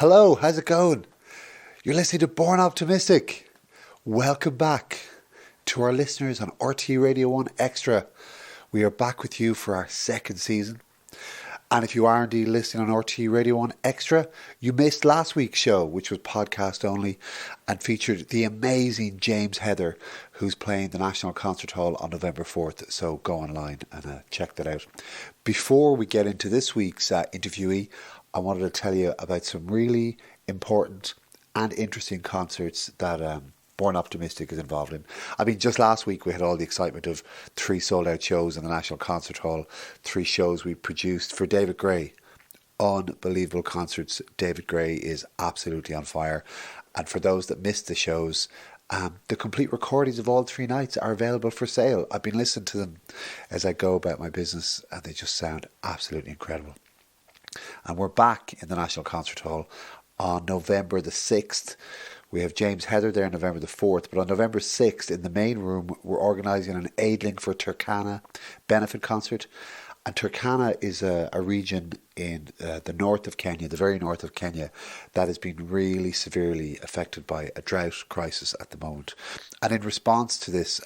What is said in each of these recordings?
Hello, how's it going? You're listening to Born Optimistic. Welcome back to our listeners on RT Radio 1 Extra. We are back with you for our second season. And if you are indeed listening on RT Radio 1 Extra, you missed last week's show, which was podcast only and featured the amazing James Heather, who's playing the National Concert Hall on November 4th. So go online and check that out. Before we get into this week's interviewee, I wanted to tell you about some really important and interesting concerts that Born Optimistic is involved in. I mean, just last week we had all the excitement of 3 sold-out shows in the National Concert Hall, 3 shows we produced for David Gray. Unbelievable concerts. David Gray is absolutely on fire. And for those that missed the shows, the complete recordings of all 3 nights are available for sale. I've been listening to them as I go about my business, and they just sound absolutely incredible. And we're back in the National Concert Hall on November the 6th. We have James Heather there on November the 4th, but on November 6th in the main room we're organising an Aid-Link for Turkana benefit concert. And Turkana is a region in the north of Kenya, the very north of Kenya, that has been really severely affected by a drought crisis at the moment. And in response to this,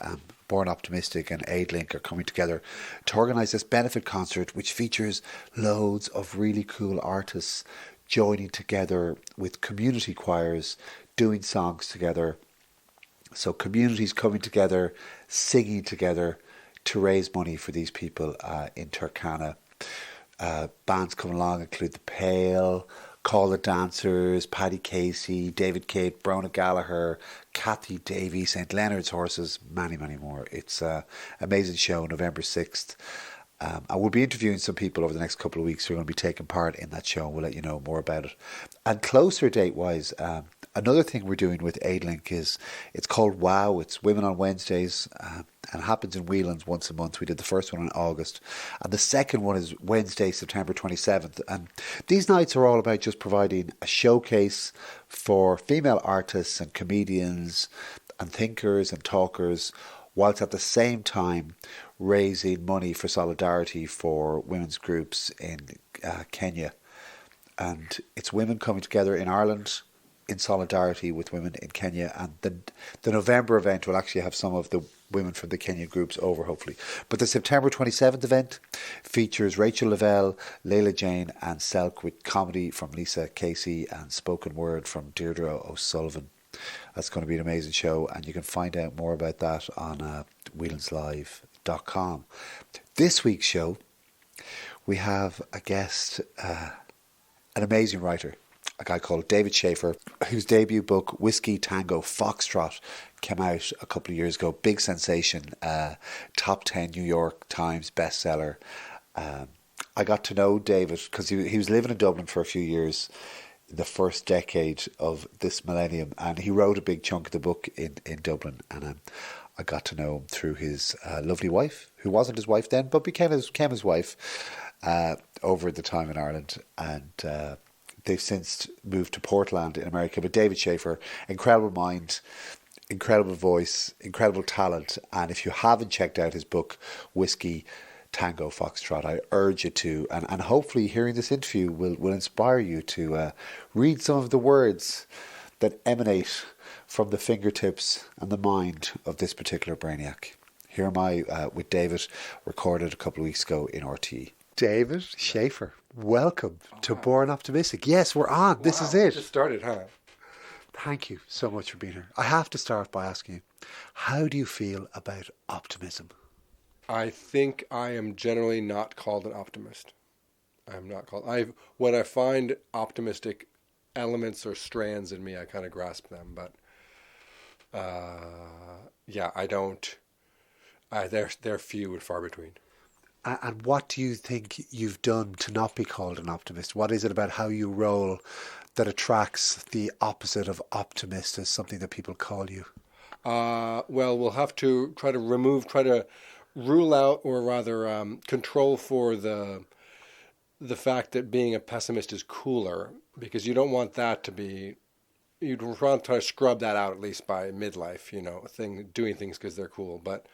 Born Optimistic and Aid-Link are coming together to organise this benefit concert, which features loads of really cool artists joining together with community choirs, doing songs together. So communities coming together, singing together to raise money for these people in Turkana. Bands coming along include The Pale, Call the Dancers, Paddy Casey, David Kate, Brona Gallagher, Kathy Davey, St Leonard's Horses, many, many more. It's an amazing show, November 6th. I will be interviewing some people over the next couple of weeks who are going to be taking part in that show, and we'll let you know more about it. And closer date-wise, another thing we're doing with Aid-Link is, it's called WOW, it's Women on Wednesdays, and it happens in Whelan's once a month. We did the first one in August, and the second one is Wednesday, September 27th. And these nights are all about just providing a showcase for female artists and comedians and thinkers and talkers, whilst at the same time raising money for solidarity for women's groups in Kenya. And it's women coming together in Ireland in solidarity with women in Kenya. And the November event will actually have some of the women from the Kenyan groups over, hopefully. But the September 27th event features Rachel Lavelle, Leila Jane and Selk, with comedy from Lisa Casey and spoken word from Deirdre O'Sullivan. That's going to be an amazing show, and you can find out more about that on wheelanslive.com. This week's show, we have a guest, an amazing writer, a guy called David Schafer, whose debut book, Whiskey Tango Foxtrot, came out a couple of years ago. Big sensation, top 10 New York Times bestseller. I got to know David because he was living in Dublin for a few years, the first decade of this millennium, and he wrote a big chunk of the book in Dublin, and I got to know him through his lovely wife, who wasn't his wife then, but became his wife over the time in Ireland, and they've since moved to Portland in America. But David Schafer, incredible mind, incredible voice, incredible talent, and if you haven't checked out his book, Whiskey Tango Foxtrot, I urge you to, and hopefully hearing this interview will inspire you to read some of the words that emanate from the fingertips and the mind of this particular brainiac. Here am I with David, recorded a couple of weeks ago in RT. David Schafer, welcome to Born Optimistic. Yes, we're on. This is it. Just started, huh? Thank you so much for being here. I have to start by asking you, how do you feel about optimism? I think I am generally not called an optimist. I'm not called. When I find optimistic elements or strands in me, I kind of grasp them. But yeah, I don't. They're few and far between. And what do you think you've done to not be called an optimist? What is it about how you roll that attracts the opposite of optimist as something that people call you? Well, we'll have to try to rule out, or rather control for the fact that being a pessimist is cooler, because you don't want that to be, you'd want to try to scrub that out at least by midlife, doing things because they're cool. But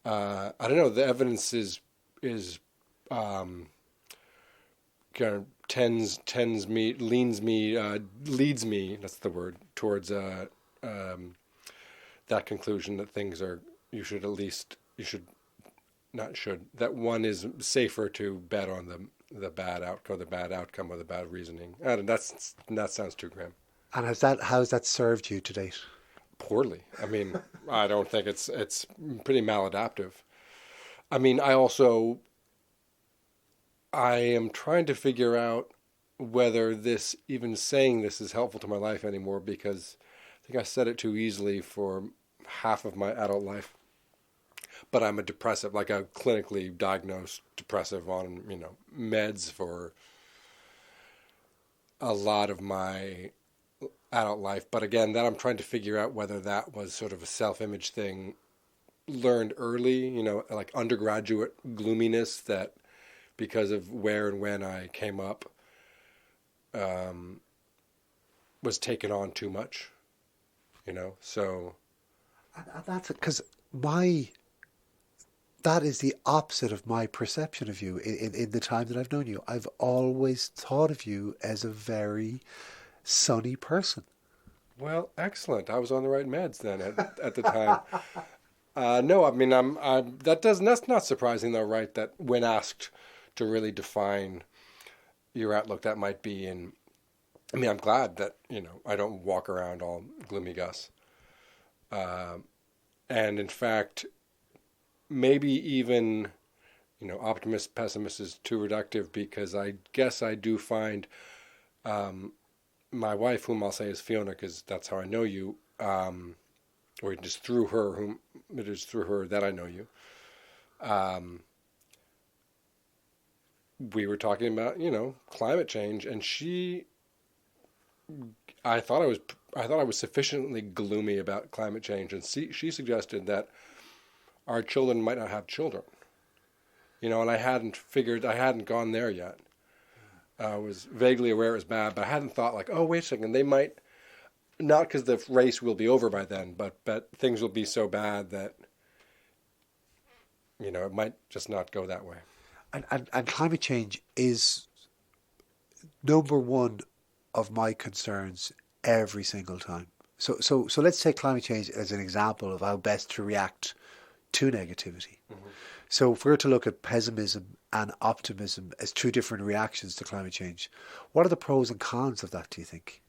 I don't know, the evidence is kind of leads me, that's the word, towards that conclusion that things are, that one is safer to bet on the bad outcome, or the bad reasoning. And that sounds too grim. And how's that served you to date? Poorly. I mean, I don't think it's pretty maladaptive. I mean, I am trying to figure out whether even saying this is helpful to my life anymore, because I think I said it too easily for half of my adult life. But I'm a depressive, like a clinically diagnosed depressive on, meds for a lot of my adult life. But again, that I'm trying to figure out whether that was sort of a self-image thing learned early, like undergraduate gloominess that because of where and when I came up was taken on too much, so. And that's because that is the opposite of my perception of you in the time that I've known you. I've always thought of you as a very sunny person. Well, excellent. I was on the right meds then at the time. No, I mean, that's not surprising though, right? That when asked to really define your outlook, that might be I mean, I'm glad that, I don't walk around all gloomy Gus. And in fact, maybe even, optimist, pessimist is too reductive, because I guess I do find my wife, whom I'll say is Fiona, because that's how I know you, or just through her, it is through her that I know you. We were talking about, climate change, and I thought I was sufficiently gloomy about climate change, and she suggested that our children might not have children, and I hadn't gone there yet. I was vaguely aware it was bad, but I hadn't thought like, oh, wait a second, they might, not because the race will be over by then, but things will be so bad that, it might just not go that way. And climate change is number one of my concerns every single time. So let's take climate change as an example of how best to react to negativity. Mm-hmm. So if we were to look at pessimism and optimism as two different reactions to climate change, what are the pros and cons of that, do you think?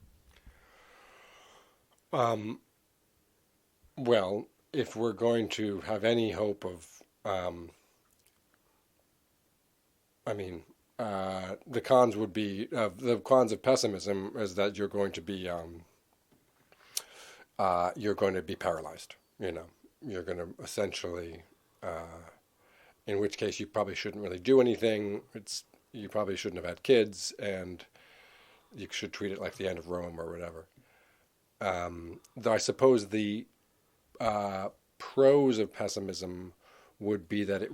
Well, if we're going to have any hope of, the cons would be, the cons of pessimism is that you're going to be paralyzed. You're going to essentially, in which case you probably shouldn't really do anything. You probably shouldn't have had kids, and you should treat it like the end of Rome or whatever. Though I suppose the pros of pessimism would be that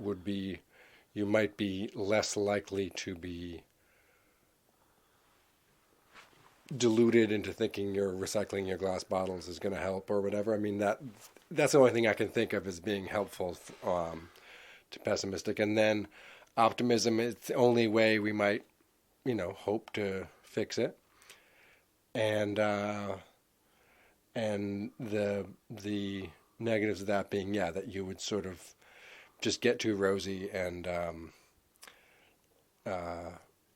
you might be less likely to be deluded into thinking you're recycling your glass bottles is going to help or whatever. I mean, that's the only thing I can think of as being helpful to pessimistic. And then optimism is the only way we might, hope to fix it. And the negatives of that being, that you would sort of just get too rosy and I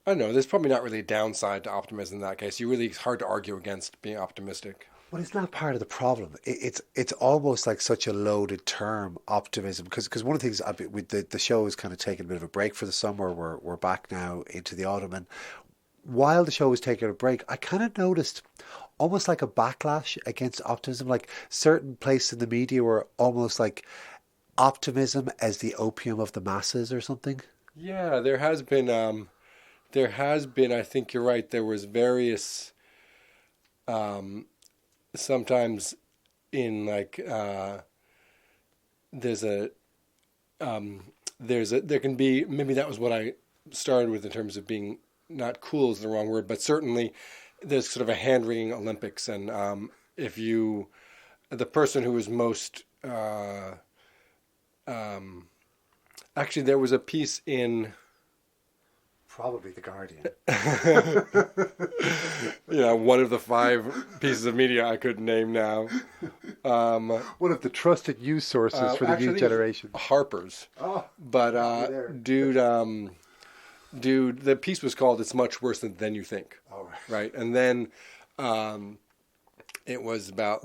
don't know, there's probably not really a downside to optimism in that case. It's hard to argue against being optimistic. Well, it's not part of the problem. It's almost like such a loaded term, optimism, because one of the things with the show is kind of taking a bit of a break for the summer. We're back now into the autumn, and while the show was taking a break, I kind of noticed almost like a backlash against optimism. Like certain places in the media were almost like optimism as the opium of the masses or something. Yeah, there has been. I think you're right. There was various. Sometimes in like there can be, maybe that was what I started with in terms of being, not cool is the wrong word, but certainly there's sort of a hand-wringing Olympics, and the person who was most actually there was a piece in Probably The Guardian. One of the 5 pieces of media I could name now. One of the trusted news sources for the actually, new generation. Harper's. Oh, But dude, the piece was called "It's Much Worse Than You Think." all right. Right, and then it was about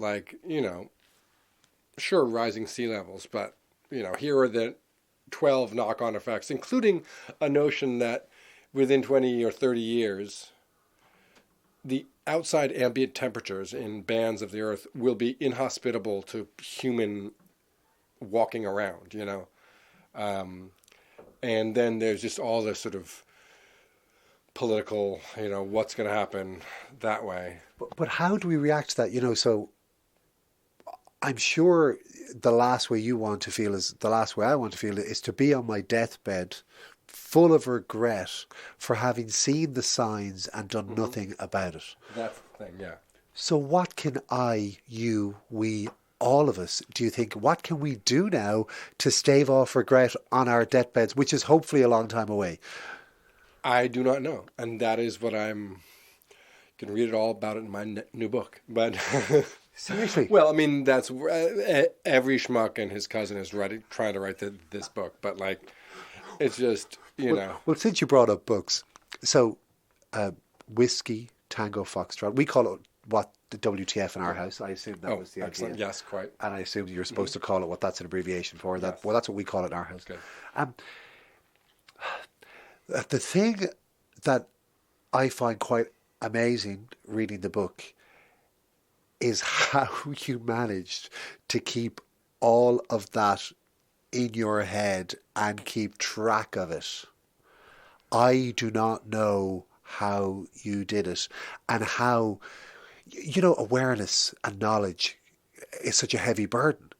sure, rising sea levels, but here are the 12 knock-on effects, including a notion that within 20 or 30 years, the outside ambient temperatures in bands of the Earth will be inhospitable to human walking around, and then there's just all this sort of political, what's going to happen that way. But how do we react to that? So I'm sure the last way you want to feel is the last way I want to feel is to be on my deathbed full of regret for having seen the signs and done nothing about it. That's the thing, yeah. So what can we, all of us, do you think, what can we do now to stave off regret on our deathbeds, which is hopefully a long time away? I do not know. And that is what you can read it all about it in my new book. But seriously? Well, I mean, that's every schmuck and his cousin is trying to write this book. But it's just, Well, since you brought up books, so Whiskey Tango Foxtrot, we call it what the WTF in our house. I assume that was the excellent. idea. Yes, quite. And I assume you're supposed to call it what that's an abbreviation for. That. Yes. Well, that's what we call it in our house. Good. The thing that I find quite amazing reading the book is how you managed to keep all of that in your head and keep track of it. I do not know how you did it, and how, awareness and knowledge is such a heavy burden.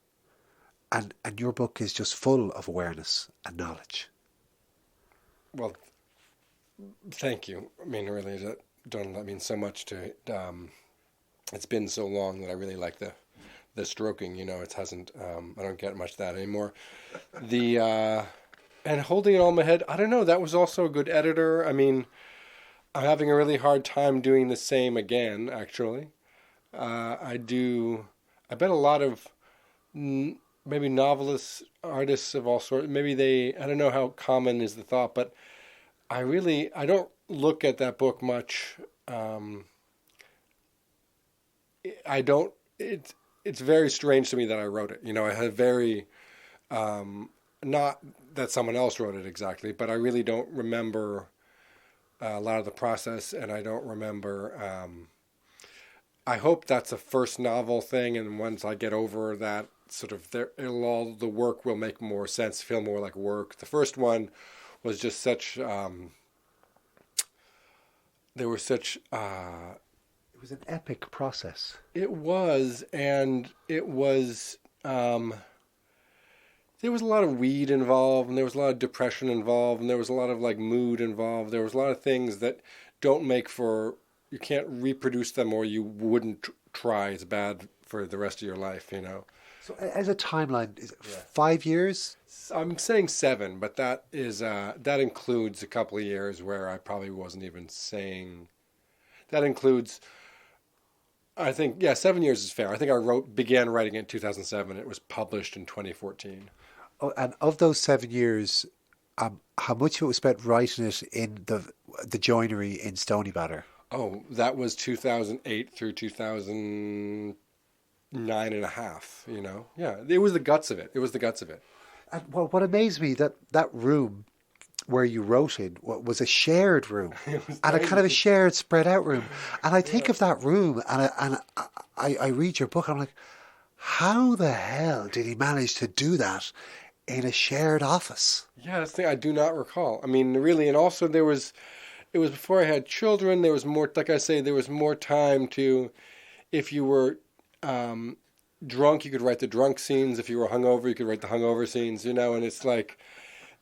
And your book is just full of awareness and knowledge. Well, thank you. I mean, really, that means so much to. It's been so long that I really like the stroking. It hasn't. I don't get much of that anymore. And holding it all in my head. I don't know. That was also a good editor. I mean, I'm having a really hard time doing the same again. Actually, I bet a lot of maybe novelists, artists of all sorts. Maybe I don't know how common is the thought, but I don't look at that book much. I don't. It's very strange to me that I wrote it. I had very, not that someone else wrote it exactly, but I really don't remember a lot of the process, and I don't remember. I hope that's a first novel thing, and once I get over that, sort of, the work will make more sense, feel more like work. The first one was just such. There were such. It was an epic process. It was, and it was. There was a lot of weed involved, and there was a lot of depression involved, and there was a lot of mood involved. There was a lot of things that don't make for. You can't reproduce them, or you wouldn't try. It's bad for the rest of your life, So, as a timeline, is it 5 years? I'm saying 7, but that includes a couple of years where I probably wasn't even saying. That includes. I think 7 years is fair. I think I began writing it in 2007. It was published in 2014. Oh, and of those 7 years, how much of it was spent writing it in the joinery in Stony Batter? Oh, that was 2008 through 2009 and a half. Yeah, it was the guts of it. And what amazed me that room where you wrote in was a shared room, and a kind of a shared, spread out room. And I think of that room, and I read your book, and I'm like, how the hell did he manage to do that in a shared office? Yeah, that's the thing I do not recall. I mean, really, and also it was before I had children. There was more, like I say, there was more time to, if you were drunk, you could write the drunk scenes. If you were hungover, you could write the hungover scenes, and it's like,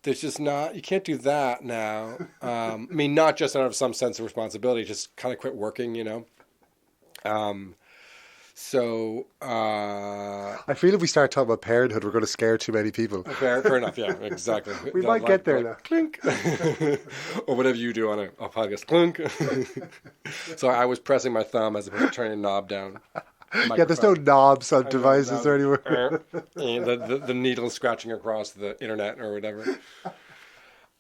there's just not, you can't do that now. I mean, not just out of some sense of responsibility, just kind of quit working, So, I feel if we start talking about parenthood, we're going to scare too many people. fair enough. Yeah, exactly. We They'll might get there, like, clink, or whatever you do on a podcast, clunk. So I was pressing my thumb as opposed to turning the knob down. Yeah, there's no Microphone. knobs on I know, devices now, anywhere. and the needle scratching across the internet or whatever.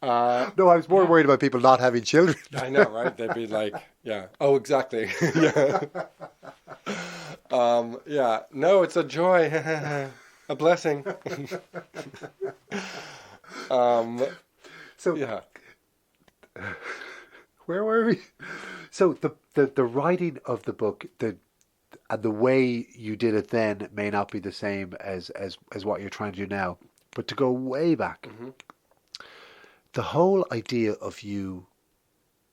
No, I was more Yeah. worried about people not having children. I know, right? They'd be like, yeah. Oh, exactly. Yeah. Yeah. No, it's a joy. A blessing. um, So, yeah. where were we? So the writing of the book, and the way you did it then may not be the same as what you're trying to do now. But to go way back, Mm-hmm. the whole idea of you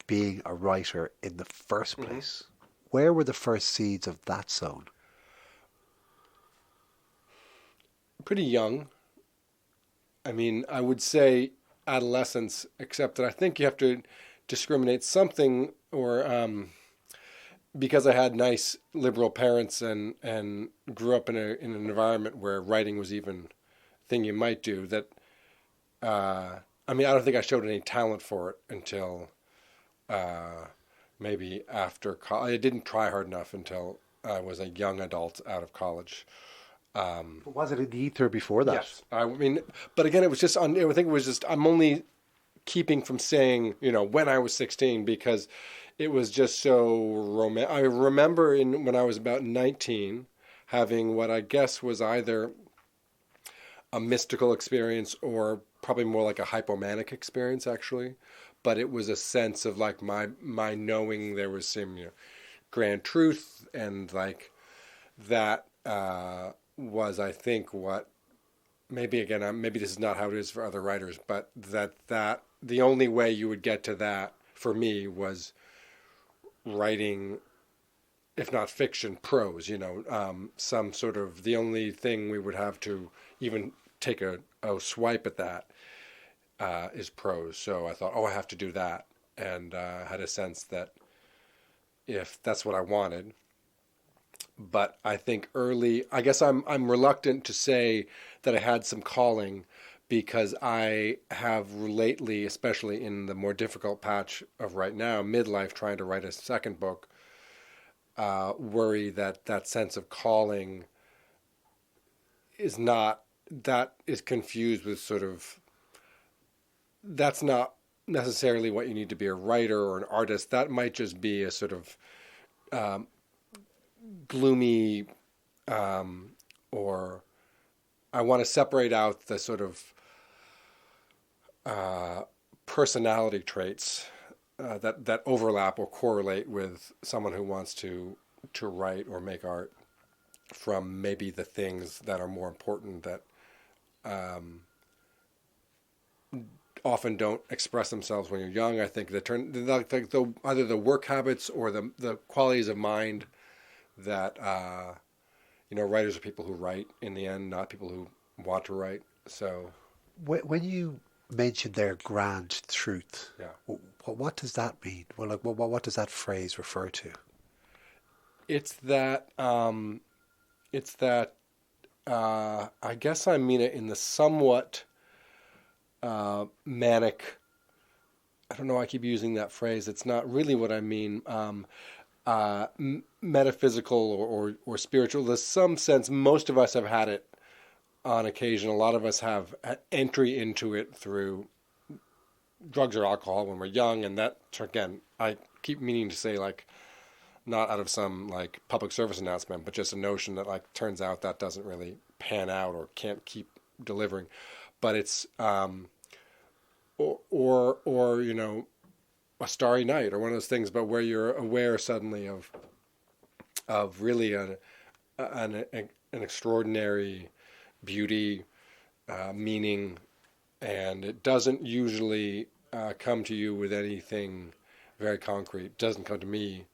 being a writer in the first Mm-hmm. place, where were the first seeds of that sown? Pretty young. I mean, I would say adolescence, except that I think you have to discriminate something, or because I had nice liberal parents and grew up in an environment where writing was even a thing you might do. That I mean, I don't think I showed any talent for it until maybe after college. I didn't try hard enough until I was a young adult out of college. Was it in the ether before that? Yes, I mean, but again, it was just. I think it was just. I'm only keeping from saying, when I was 16, because it was just so romantic. I remember when I was about 19 having what I guess was either a mystical experience or probably more like a hypomanic experience, actually. But it was a sense of like my knowing there was some grand truth, and like that was, I think, what maybe again, maybe this is not how it is for other writers, but that the only way you would get to that for me was writing, if not fiction, prose. Some sort of, the only thing we would have to even take a swipe at that is prose. So I thought, I have to do that, and had a sense that if that's what I wanted. But I think I guess I'm reluctant to say that I had some calling, because I have lately, especially in the more difficult patch of right now, midlife, trying to write a second book, worry that sense of calling is confused with sort of, that's not necessarily what you need to be a writer or an artist. That might just be a sort of gloomy, or I want to separate out the sort of personality traits that overlap or correlate with someone who wants to write or make art, from maybe the things that are more important that often don't express themselves when you're young. I think either the work habits or the qualities of mind that writers are people who write in the end, not people who want to write. So When you mentioned their grand truth, yeah, what does that mean? Well, like, what does that phrase refer to? it's that I guess I mean it in the somewhat manic. I don't know why I keep using that phrase. It's not really what I mean. Metaphysical or spiritual. There's some sense, most of us have had it on occasion. A lot of us have entry into it through drugs or alcohol when we're young, and that, again, I keep meaning to say, like, not out of some like public service announcement, but just a notion that, like, turns out that doesn't really pan out or can't keep delivering. But it's or a starry night or one of those things, but where you're aware suddenly of really an extraordinary beauty, meaning, and it doesn't usually come to you with anything very concrete. It doesn't come to me.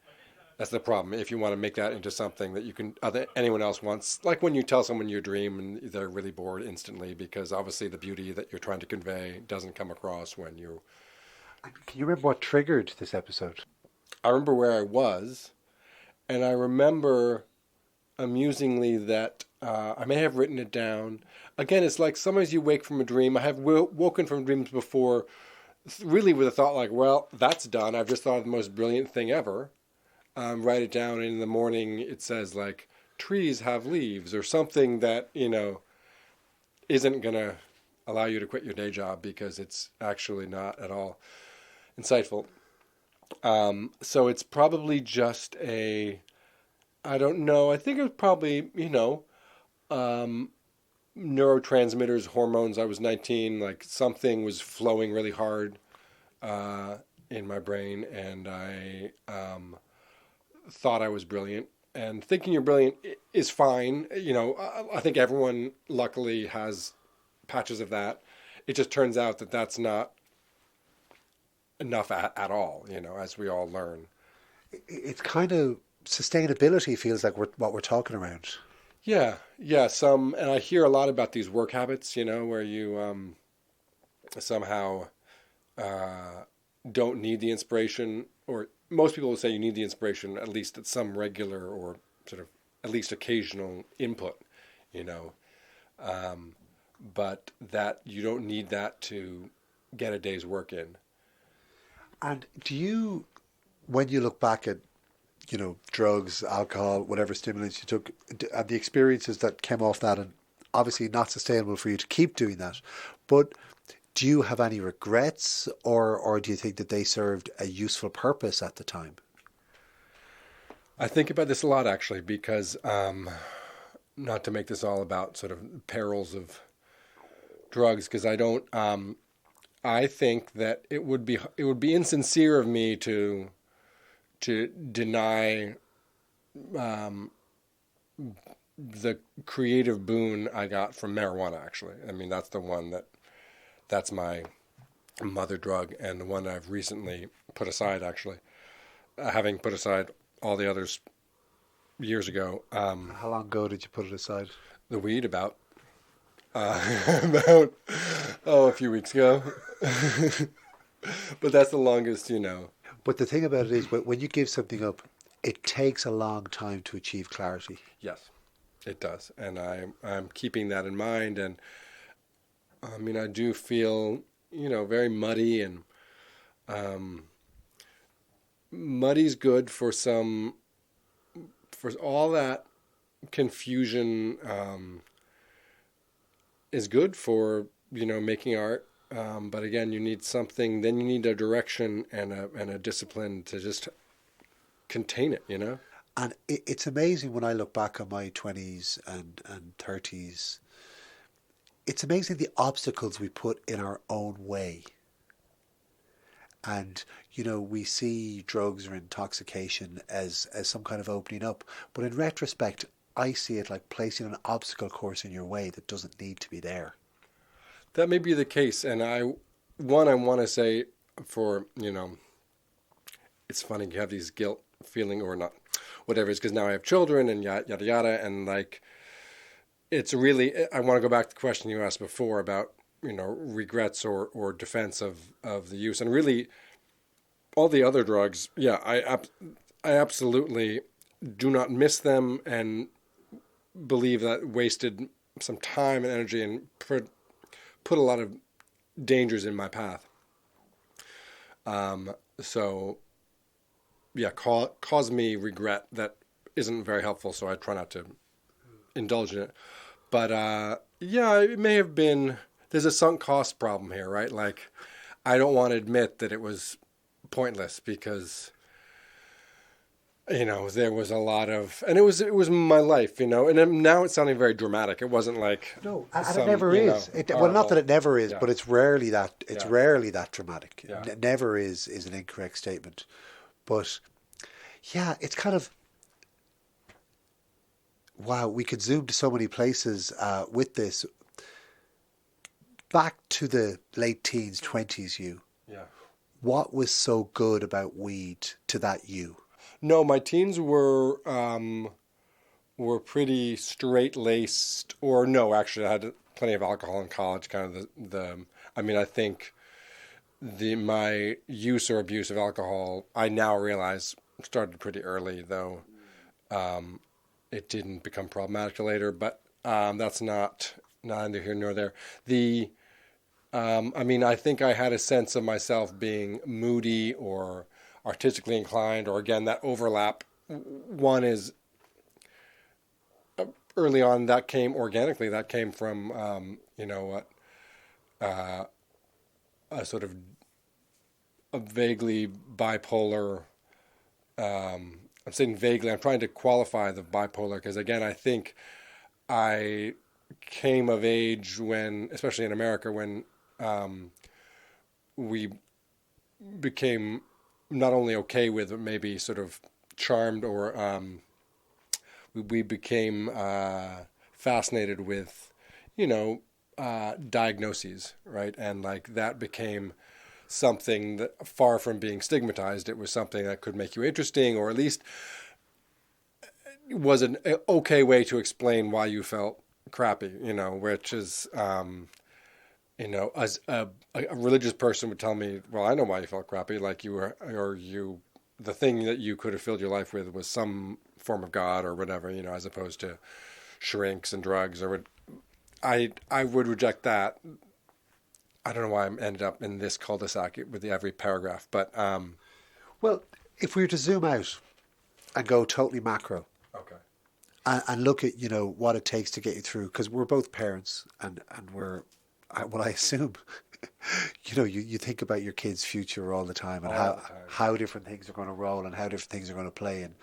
That's the problem. If you want to make that into something that anyone else wants, like when you tell someone your dream and they're really bored instantly, because obviously the beauty that you're trying to convey doesn't come across when you. Can you remember what triggered this episode? I remember where I was, and I remember amusingly that I may have written it down. Again, it's like sometimes you wake from a dream. I have woken from dreams before, really with a thought like, well, that's done. I've just thought of the most brilliant thing ever. Write it down, and in the morning it says like, trees have leaves, or something that, isn't going to allow you to quit your day job because it's actually not at all insightful. So it's probably just I don't know. I think it was probably, neurotransmitters, hormones. I was 19, like something was flowing really hard in my brain, and I thought I was brilliant. And thinking you're brilliant is fine. I think everyone luckily has patches of that. It just turns out that that's not enough at all, as we all learn. It's kind of sustainability feels like what we're talking around. Yeah. And I hear a lot about these work habits, where you somehow don't need the inspiration, or most people will say you need the inspiration at least at some regular or sort of at least occasional input, but that you don't need that to get a day's work in. And do you, when you look back at, drugs, alcohol, whatever stimulants you took, and the experiences that came off that, and obviously not sustainable for you to keep doing that, but do you have any regrets, or do you think that they served a useful purpose at the time? I think about this a lot, actually, because not to make this all about sort of perils of drugs, because I don't. I think that it would be insincere of me to deny the creative boon I got from marijuana. Actually, I mean that's the one that's my mother drug, and the one I've recently put aside. Actually, having put aside all the others years ago. How long ago did you put it aside? The weed about a few weeks ago. But that's the longest, But the thing about it is, when you give something up, it takes a long time to achieve clarity. Yes, it does, and I'm keeping that in mind. And I mean, I do feel, very muddy, and muddy's good for all that confusion. Is good for making art, but again, you need something. Then you need a direction and a discipline to just contain it. And it's amazing when I look back on my 20s and 30s. It's amazing the obstacles we put in our own way. And we see drugs or intoxication as some kind of opening up, but in retrospect, I see it like placing an obstacle course in your way that doesn't need to be there. That may be the case, and I want to say for, it's funny you have these guilt feeling or not, whatever it is, because now I have children and yada yada, and like, it's really, I want to go back to the question you asked before about, regrets or defense of the use, and really all the other drugs, I absolutely do not miss them and believe that wasted some time and energy and put a lot of dangers in my path. So cause me regret that isn't very helpful, so I try not to indulge in it. But it may have been, there's a sunk cost problem here, right? Like, I don't want to admit that it was pointless because there was a lot of, and it was my life, and now it's sounding very dramatic. It wasn't like no, and it never is. Not that it never is, but it's rarely that. It's rarely that dramatic. Yeah. Never is an incorrect statement, but it's kind of wow. We could zoom to so many places with this. Back to the late teens, 20s, you. Yeah. What was so good about weed to that you? No, my teens were pretty straight-laced, or no, actually, I had plenty of alcohol in college. Kind of I think my use or abuse of alcohol, I now realize, started pretty early, though. it didn't become problematic later, but that's not neither here nor there. I mean, I think I had a sense of myself being moody or artistically inclined, or again, that overlap. One is early on that came organically. That came from, a sort of a vaguely bipolar. I'm saying vaguely. I'm trying to qualify the bipolar because, again, I think I came of age when, especially in America, when we became not only okay with, but maybe sort of charmed, or we became fascinated with, diagnoses, right? And like that became something that, far from being stigmatized, it was something that could make you interesting, or at least was an okay way to explain why you felt crappy, which is, as a religious person would tell me, well, I know why you felt crappy, like the thing that you could have filled your life with was some form of God or whatever, as opposed to shrinks and drugs, or I would reject that. I don't know why I ended up in this cul-de-sac with every paragraph, but Well, if we were to zoom out and go totally macro, okay, and look at what it takes to get you through, because we're both parents, and I assume you think about your kids' future all the time, and all the time. how different things are going to roll and how different things are going to play, and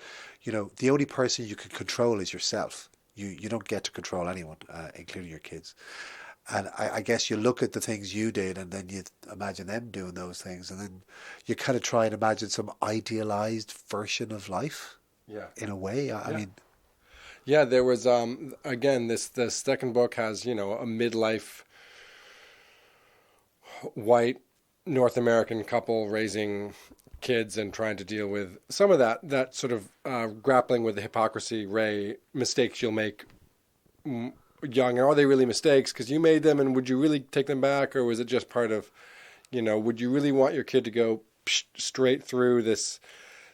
the only person you can control is yourself. You don't get to control anyone, including your kids. And I guess you look at the things you did, and then you imagine them doing those things, and then you kind of try and imagine some idealized version of life. Yeah. In a way, I mean. Yeah, there was again, the second book has a midlife white North American couple raising kids and trying to deal with some of that sort of grappling with the hypocrisy, mistakes you'll make young, and are they really mistakes because you made them, and would you really take them back, or was it just part of, would you really want your kid to go straight through this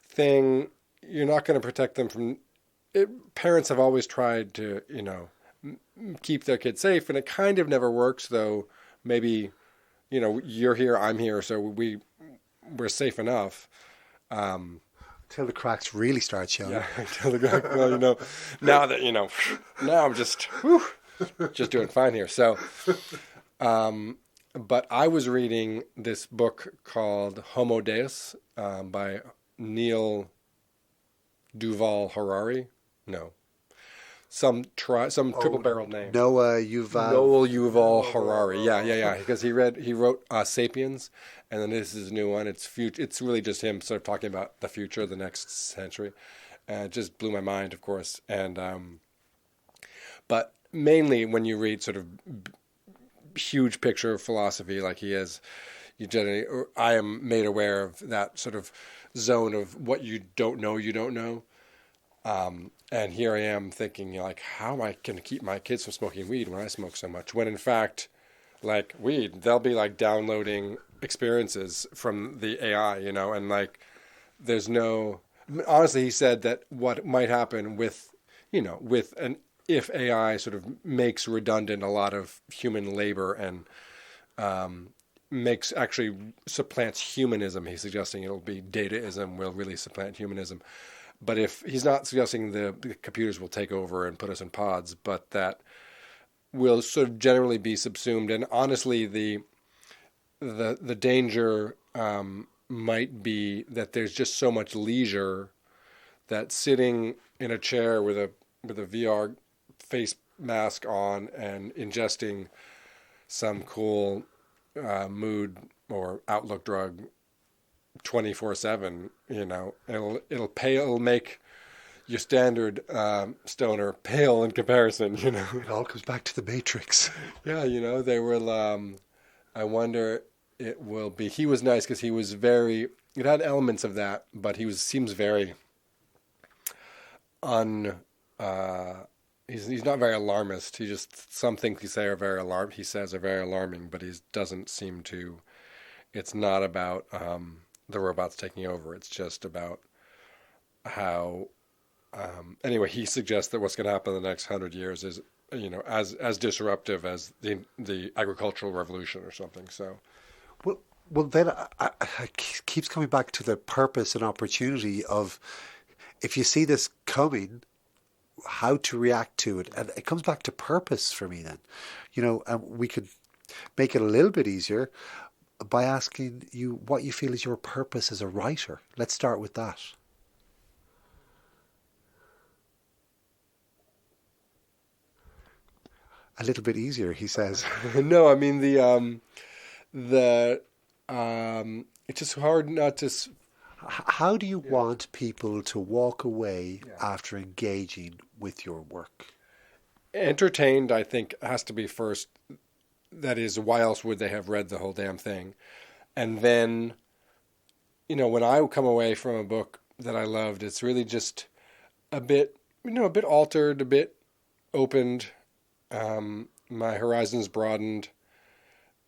thing? You're not going to protect them from it. Parents have always tried to, keep their kids safe, and it kind of never works, though. Maybe, you're here, I'm here, so we're safe enough. Till the cracks really start showing. Yeah, until the cracks. Well, now that now I'm just doing fine here. So, but I was reading this book called Homo Deus by Neil Duval Harari. No, some triple-barreled name. Noel Yuval Harari. Yeah. Because he wrote *Sapiens*, and then this is a new one. It's really just him sort of talking about the future, the next century. It just blew my mind, of course. And but mainly when you read sort of huge picture philosophy like he is, I am made aware of that sort of zone of what you don't know. And here I am thinking, like, how am I going to keep my kids from smoking weed when I smoke so much? When in fact, like weed, they'll be like downloading experiences from the AI, and like there's no. Honestly, he said that what might happen with if AI sort of makes redundant a lot of human labor and supplants humanism. He's suggesting it'll be dataism will really supplant humanism. But if he's not suggesting the computers will take over and put us in pods, but that will sort of generally be subsumed. And honestly, the danger might be that there's just so much leisure that sitting in a chair with a VR face mask on and ingesting some cool mood or outlook drug 24/7, it'll make your standard stoner pale in comparison. It all comes back to the Matrix. Yeah, they will. I wonder it will be. He was nice because he was very. It had elements of that, but seems very He's not very alarmist. He just some things he says are very alarming, but he doesn't seem to. It's not about the robots taking over. It's just about how Anyway, he suggests that what's going to happen in the next 100 years is, as disruptive as the agricultural revolution or something. So, Well, then keeps coming back to the purpose and opportunity of if you see this coming, how to react to it, and it comes back to purpose for me. Then, we could make it a little bit easier by asking you what you feel is your purpose as a writer. Let's start with that. A little bit easier, he says. No, I mean the it's just hard not to. How do you want people to walk away after engaging with your work? Entertained, I think, has to be first. That is, why else would they have read the whole damn thing? And then, when I come away from a book that I loved, it's really just a bit, a bit altered, a bit opened. My horizons broadened.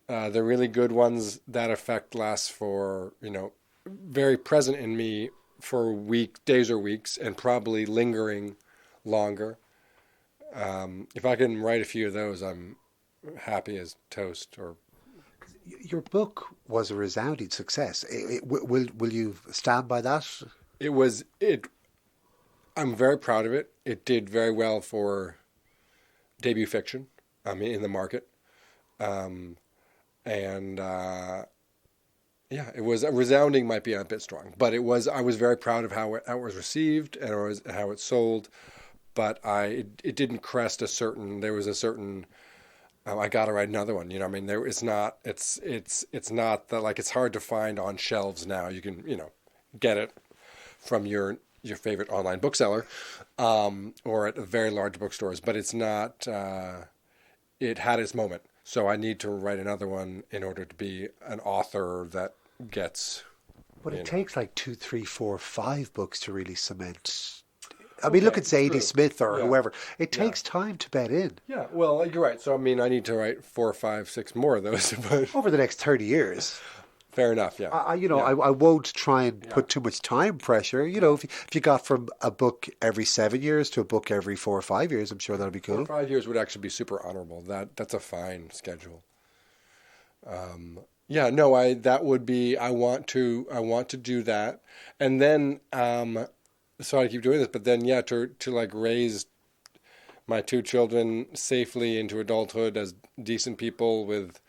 The really good ones, that effect lasts for, very present in me for days or weeks, and probably lingering longer. If I can write a few of those, I'm happy as toast. Or your book was a resounding success. Will you stand by that? It was. I'm very proud of it. It did very well for debut fiction. In the market, it was a resounding. Might be a bit strong, but it was. I was very proud of how it was received and how it sold. But it didn't crest a certain. There was a certain. I got to write another one. It's not. It's not that, like, it's hard to find on shelves now. You can get it from your favorite online bookseller, or at very large bookstores. But it's not. It had its moment. So I need to write another one in order to be an author that gets. But it takes like 2, 3, 4, 5 books to really cement. Look at Zadie Smith or whoever. It takes time to bed in. Yeah, well, you're right. So, I need to write 4, 5, 6 more of those. But over the next 30 years. Fair enough, yeah. I won't try and put too much time pressure. If you got from a book every 7 years to a book every 4 or 5 years, I'm sure that'll be cool. 4 or 5 years would actually be super honorable. That's a fine schedule. That would be. I want to do that, and then sorry to keep doing this, but then to like raise my 2 children safely into adulthood as decent people with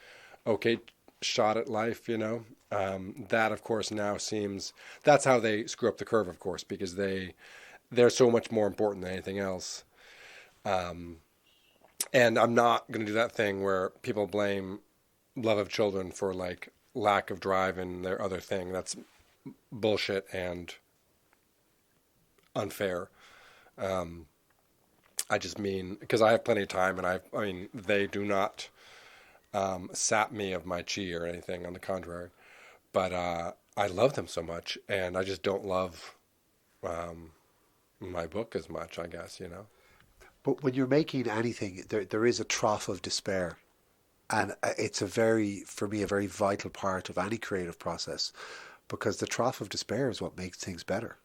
okay shot at life, that of course now seems, that's how they screw up the curve, of course, because they're so much more important than anything else. And I'm not going to do that thing where people blame love of children for like lack of drive in their other thing. That's bullshit and unfair. I just mean, because I have plenty of time, and they do not sap me of my chi or anything, on the contrary. But I love them so much, and I just don't love my book as much, I guess, But when you're making anything, there is a trough of despair. And it's for me, a very vital part of any creative process, because the trough of despair is what makes things better.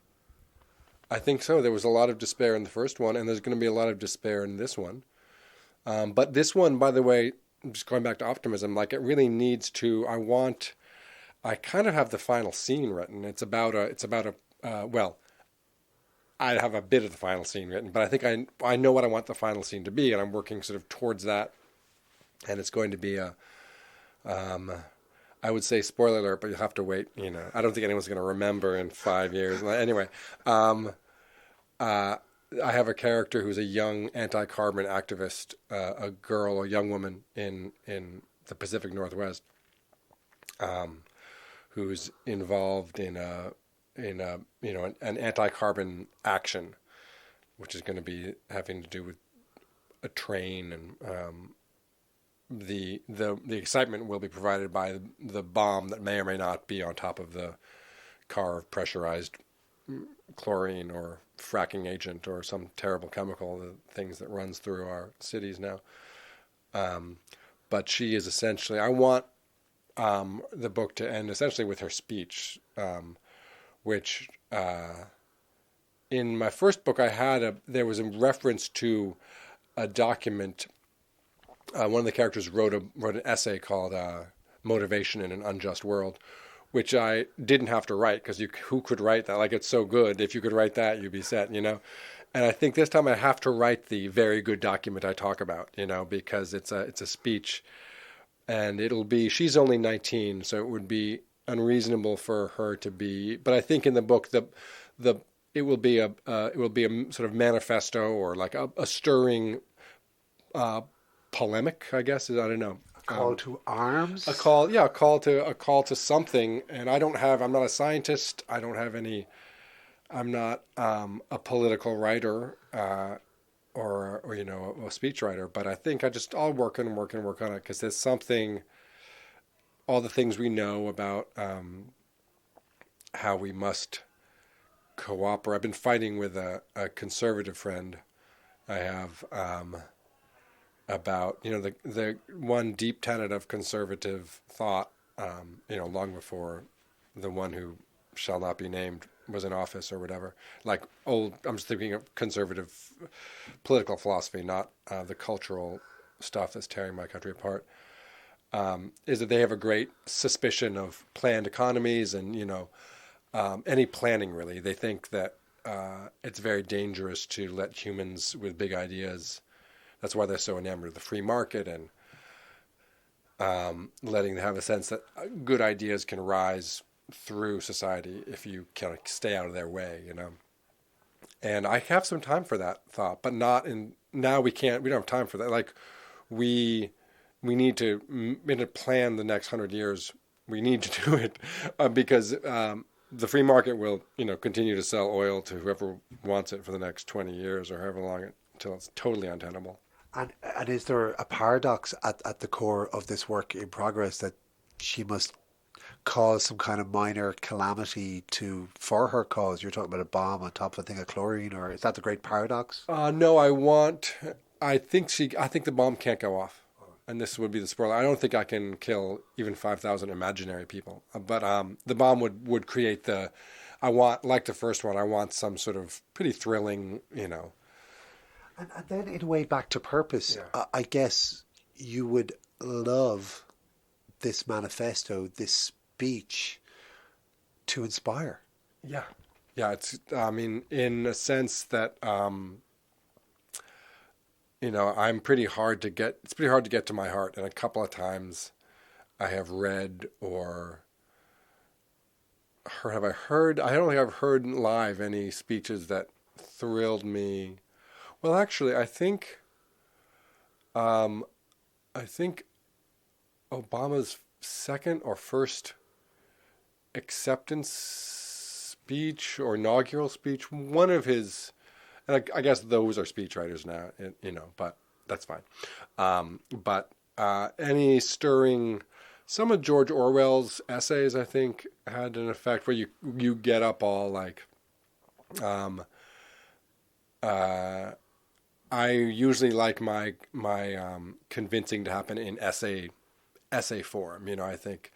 I think so. There was a lot of despair in the first one, and there's going to be a lot of despair in this one. But this one, by the way, just going back to optimism, like, it really needs to. I kind of have the final scene written. It's about a. Well, I have a bit of the final scene written, but I think I know what I want the final scene to be, and I'm working sort of towards that. And it's going to be I would say spoiler alert, but you'll have to wait. I don't think anyone's going to remember in 5 years. Anyway, I have a character who's a young anti-carbon activist, a young woman in the Pacific Northwest, who's involved in an anti-carbon action, which is going to be having to do with a train, and the excitement will be provided by the bomb that may or may not be on top of the car of pressurized chlorine or fracking agent or some terrible chemical, the things that runs through our cities now. But she is essentially, I want the book to end essentially with her speech, which in my first book, there was a reference to a document. One of the characters wrote an essay called "Motivation in an Unjust World," which I didn't have to write because who could write that? Like, it's so good. If you could write that, you'd be set, you know. And I think this time I have to write the very good document I talk about, you know, because it's a speech, and she's only 19, so it would be unreasonable for her to be. But I think in the book the it will be a sort of manifesto, or like a stirring polemic, I guess. I don't know. Call to arms? A call to something. And I'm not a scientist. I'm not a political writer or you know, a speechwriter. But I think I'll work on it, because there's something, all the things we know about how we must cooperate. I've been fighting with a conservative friend I have. About, you know, the one deep tenet of conservative thought, you know, long before the one who shall not be named was in office or whatever. Like I'm just thinking of conservative political philosophy, not the cultural stuff that's tearing my country apart. Is that they have a great suspicion of planned economies and, you know, any planning really. They think that it's very dangerous to let humans with big ideas. That's why they're so enamored of the free market, and letting them have a sense that good ideas can rise through society if you kind of stay out of their way, you know. And I have some time for that thought, but now we don't have time for that. Like, we need to plan the next 100 years. We need to do it because the free market will, you know, continue to sell oil to whoever wants it for the next 20 years or however long until it's totally untenable. And is there a paradox at the core of this work in progress, that she must cause some kind of minor calamity for her cause? You're talking about a bomb on top of a thing of chlorine, or is that the great paradox? No, I think the bomb can't go off. And this would be the spoiler. I don't think I can kill even 5,000 imaginary people. But the bomb would create like the first one, I want some sort of pretty thrilling, you know. And then, in a way, back to purpose, Yeah. I guess you would love this manifesto, this speech, to inspire. Yeah. Yeah, I mean, in a sense that, you know, it's pretty hard to get to my heart. And a couple of times I have read or heard, I don't think I've heard live any speeches that thrilled me. Well, actually, I think Obama's second or first acceptance speech or inaugural speech, one of his, and I guess those are speechwriters now, you know, but that's fine. But any stirring, some of George Orwell's essays, I think, had an effect where you get up all like, I usually like my convincing to happen in essay form. You know, I think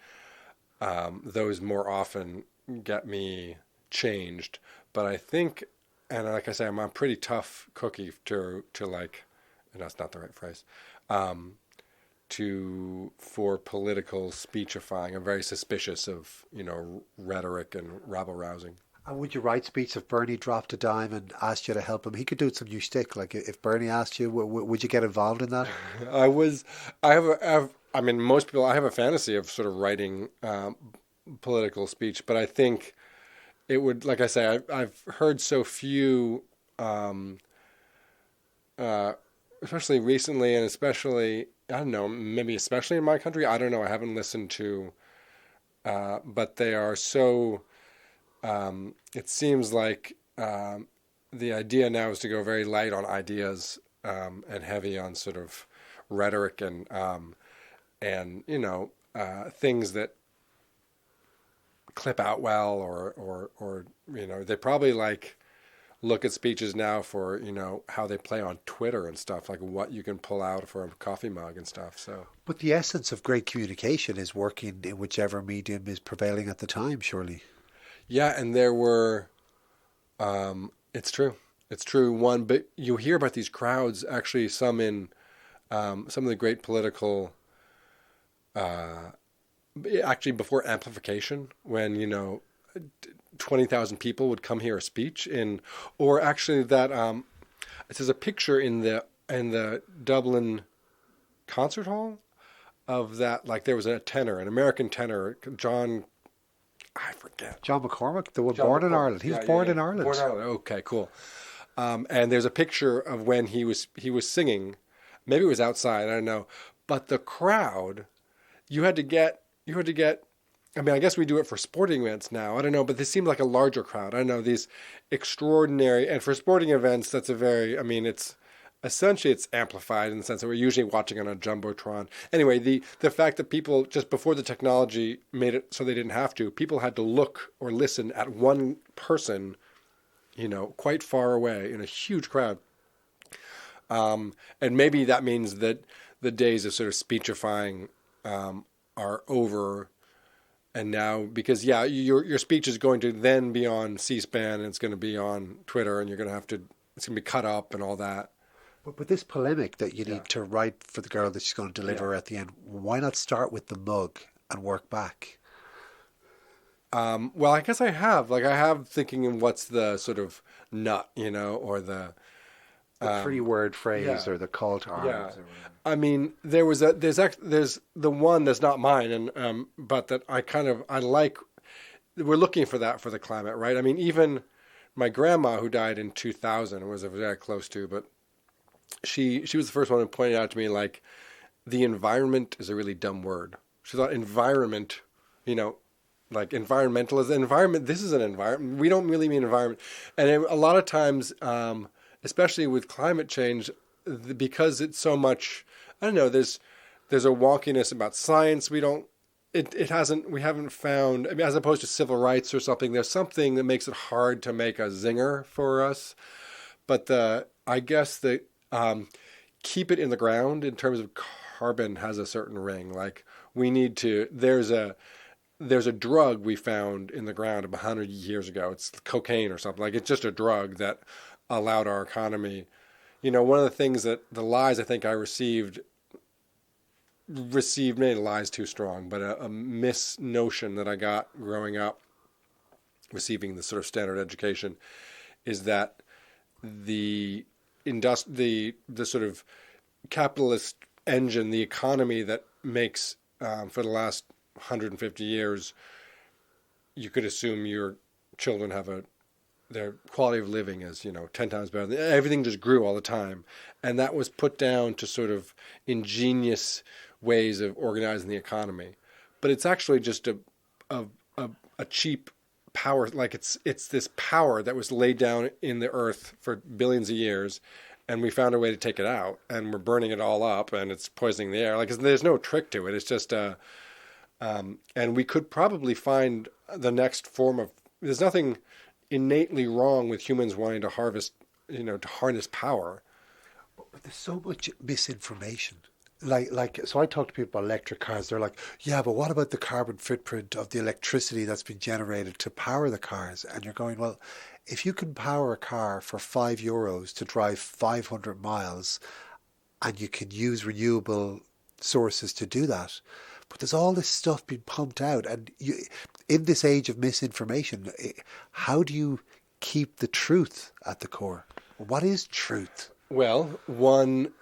those more often get me changed. But I think, and like I say, I'm a pretty tough cookie to like, and that's not the right phrase, for political speechifying. I'm very suspicious of, you know, rhetoric and rabble rousing. And would you write speech if Bernie dropped a dime and asked you to help him? He could do some new shtick. Like, if Bernie asked you, would you get involved in that? I mean, most people, I have a fantasy of sort of writing political speech, but I think it would, like I say, I've heard so few, especially recently, and especially, I don't know, maybe especially in my country, I don't know, I haven't listened to, but they are so, it seems like the idea now is to go very light on ideas and heavy on sort of rhetoric and you know, things that clip out well, or you know, they probably like look at speeches now for, you know, how they play on Twitter and stuff, like what you can pull out for a coffee mug and stuff. So, but the essence of great communication is working in whichever medium is prevailing at the time, surely. Yeah, and there were It's true. It's true. One, but you hear about these crowds. Actually, some in some of the great political. Actually, before amplification, when 20,000 people would come hear a speech in, or actually that there's a picture in the Dublin concert hall of that. Like there was a tenor, an American tenor, John. I forget. John McCormack, the one John born in McCormack. Ireland. He was Yeah, born yeah, in yeah. Ireland. Born in Ireland. Okay, cool. And there's a picture of when he was singing. Maybe it was outside. I don't know. But the crowd, you had to get. I mean, I guess we do it for sporting events now. I don't know, but this seemed like a larger crowd. I don't know, these extraordinary, and for sporting events, that's a very. I mean, it's essentially it's amplified in the sense that we're usually watching on a jumbotron. Anyway, the fact that people just before the technology made it so they didn't have to, people had to look or listen at one person, quite far away in a huge crowd. And maybe that means that the days of sort of speechifying are over. And now, because your speech is going to then be on C-SPAN and it's going to be on Twitter, and you're going to have to, it's going to be cut up and all that. But this polemic that you need to write for the girl that she's going to deliver at the end, why not start with the mug and work back? Well, I guess I have. Like I have thinking in what's the sort of nut, or the 3-word phrase or the call to arms. Yeah. I mean, there's the one that's not mine, and but that I like. We're looking for that for the climate, right? I mean, even my grandma who died in 2000 was very close to, but she was the first one who pointed out to me like the environment is a really dumb word. She thought environment, like environmentalism, environment. This is an environment. We don't really mean environment, and a lot of times, especially with climate change, because it's so much. I don't know. There's a wonkiness about science. We haven't found. I mean, as opposed to civil rights or something. There's something that makes it hard to make a zinger for us. But I guess the keep it in the ground in terms of carbon has a certain ring. Like we need to. There's a drug we found in the ground 100 years ago. It's cocaine or something. Like it's just a drug that allowed our economy. One of the things that the lies I think I received maybe lies too strong, but a misnotion that I got growing up, receiving the sort of standard education, is that the sort of capitalist engine, the economy that makes for the last 150 years, you could assume your children have their quality of living is 10 times better. Everything just grew all the time, and that was put down to sort of ingenious ways of organizing the economy. But it's actually just a cheap power. Like it's this power that was laid down in the earth for billions of years, and we found a way to take it out, and we're burning it all up, and it's poisoning the air. Like there's no trick to it. It's just and we could probably find the next form of. There's nothing innately wrong with humans wanting to harvest, to harness power. But there's so much misinformation. So I talk to people about electric cars. They're like, yeah, but what about the carbon footprint of the electricity that's been generated to power the cars? And you're going, well, if you can power a car for €5 to drive 500 miles and you can use renewable sources to do that, but there's all this stuff being pumped out. And in this age of misinformation, how do you keep the truth at the core? What is truth? Well,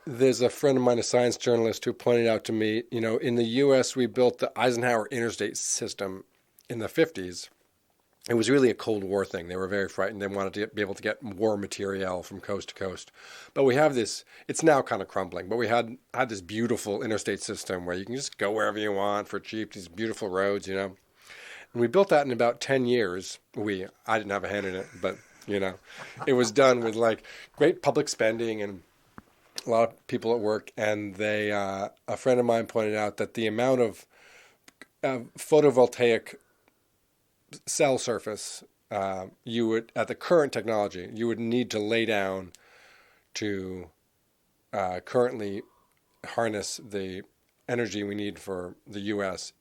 there's a friend of mine, a science journalist, who pointed out to me, in the U.S. we built the Eisenhower interstate system in the 50s. It was really a Cold War thing. They were very frightened. They wanted to be able to get war material from coast to coast. But we have this, it's now kind of crumbling, but we had this beautiful interstate system where you can just go wherever you want for cheap, these beautiful roads, And we built that in about 10 years. I didn't have a hand in it, but, it was done with like great public spending and a lot of people at work. And a friend of mine pointed out that the amount of photovoltaic cell surface you would, at the current technology, you would need to lay down to currently harness the energy we need for the U.S.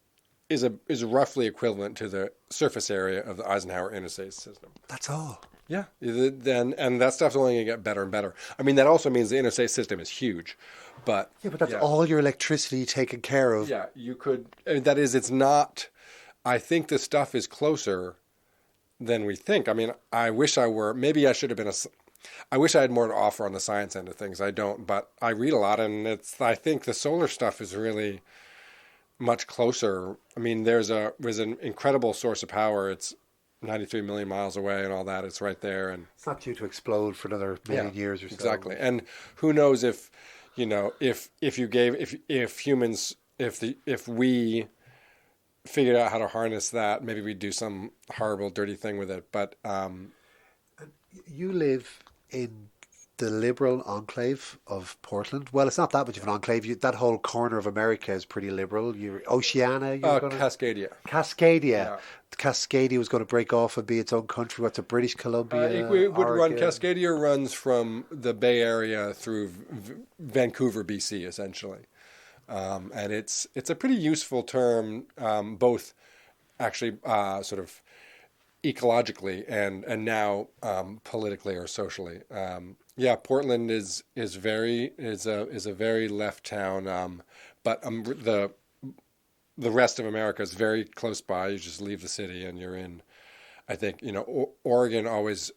is roughly equivalent to the surface area of the Eisenhower interstate system. That's all. Yeah, then and that stuff's only going to get better and better. I mean, that also means the interstate system is huge, but Yeah, but that's all your electricity taken care of. yeah, you could. I mean, that is, it's not. I think the stuff is closer than we think. I mean, I wish I were. Maybe I should have been I wish I had more to offer on the science end of things. I don't, but I read a lot, and it's. I think the solar stuff is really much closer. I mean, there's an incredible source of power. It's 93 million miles away and all that. It's right there, and It's not due to explode for another million years or so. exactly. And who knows if, if you gave if humans if we figured out how to harness that, maybe we'd do some horrible, dirty thing with it. But You live in the liberal enclave of Portland. Well, it's not that much of an enclave. That whole corner of America is pretty liberal. You're Oceania. Cascadia. Cascadia. Yeah. Cascadia was going to break off and be its own country. What's a British Columbia? It would run. Oregon? Cascadia runs from the Bay Area through Vancouver, BC, essentially, and it's a pretty useful term, both actually sort of ecologically and now politically or socially. Yeah, Portland is a very left town, but the rest of America is very close by. You just leave the city and you're in. I think Oregon always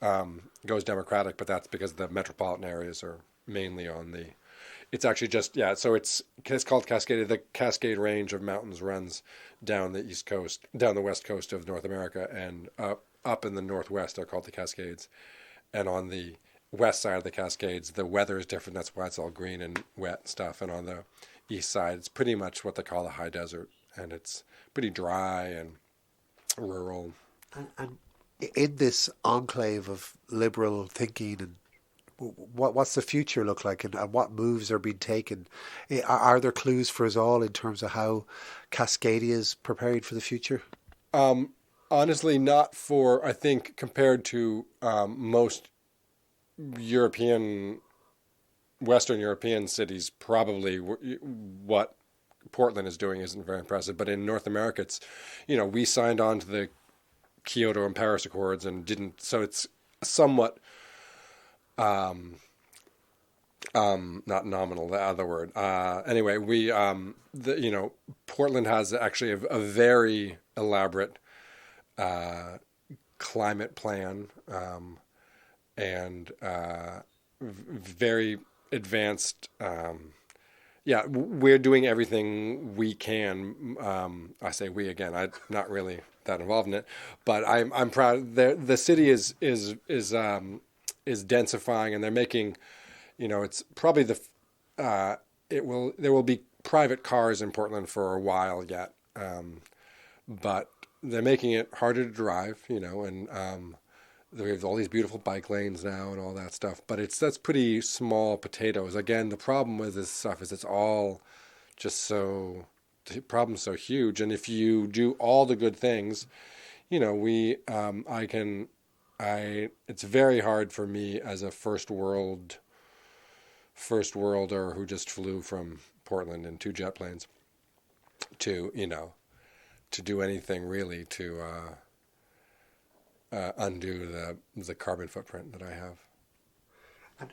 goes Democratic, but that's because the metropolitan areas are mainly on the. It's actually just So it's called Cascadia. The Cascade Range of mountains runs down the east coast, down the west coast of North America, and up in the northwest are called the Cascades, and on the west side of the Cascades, the weather is different. That's why it's all green and wet stuff. And on the east side, it's pretty much what they call the high desert, and it's pretty dry and rural. And in this enclave of liberal thinking, and what's the future look like, and what moves are being taken? Are there clues for us all in terms of how Cascadia is preparing for the future? Honestly, not for, I think, compared to most Western European cities, probably what Portland is doing isn't very impressive. But in North America, it's, we signed on to the Kyoto and Paris Accords and didn't, so it's somewhat, not nominal, the other word. Anyway, Portland has actually a very elaborate climate plan, and very advanced. We're doing everything we can. I say we again. I'm not really that involved in it, but I'm proud. The city is densifying, and they're making. It's probably there will be private cars in Portland for a while yet, but they're making it harder to drive. And we have all these beautiful bike lanes now and all that stuff, but that's pretty small potatoes. Again, the problem with this stuff is it's all just the problem's so huge. And if you do all the good things, it's very hard for me as a first worlder who just flew from Portland in 2 jet planes to do anything really to undo the carbon footprint that I have.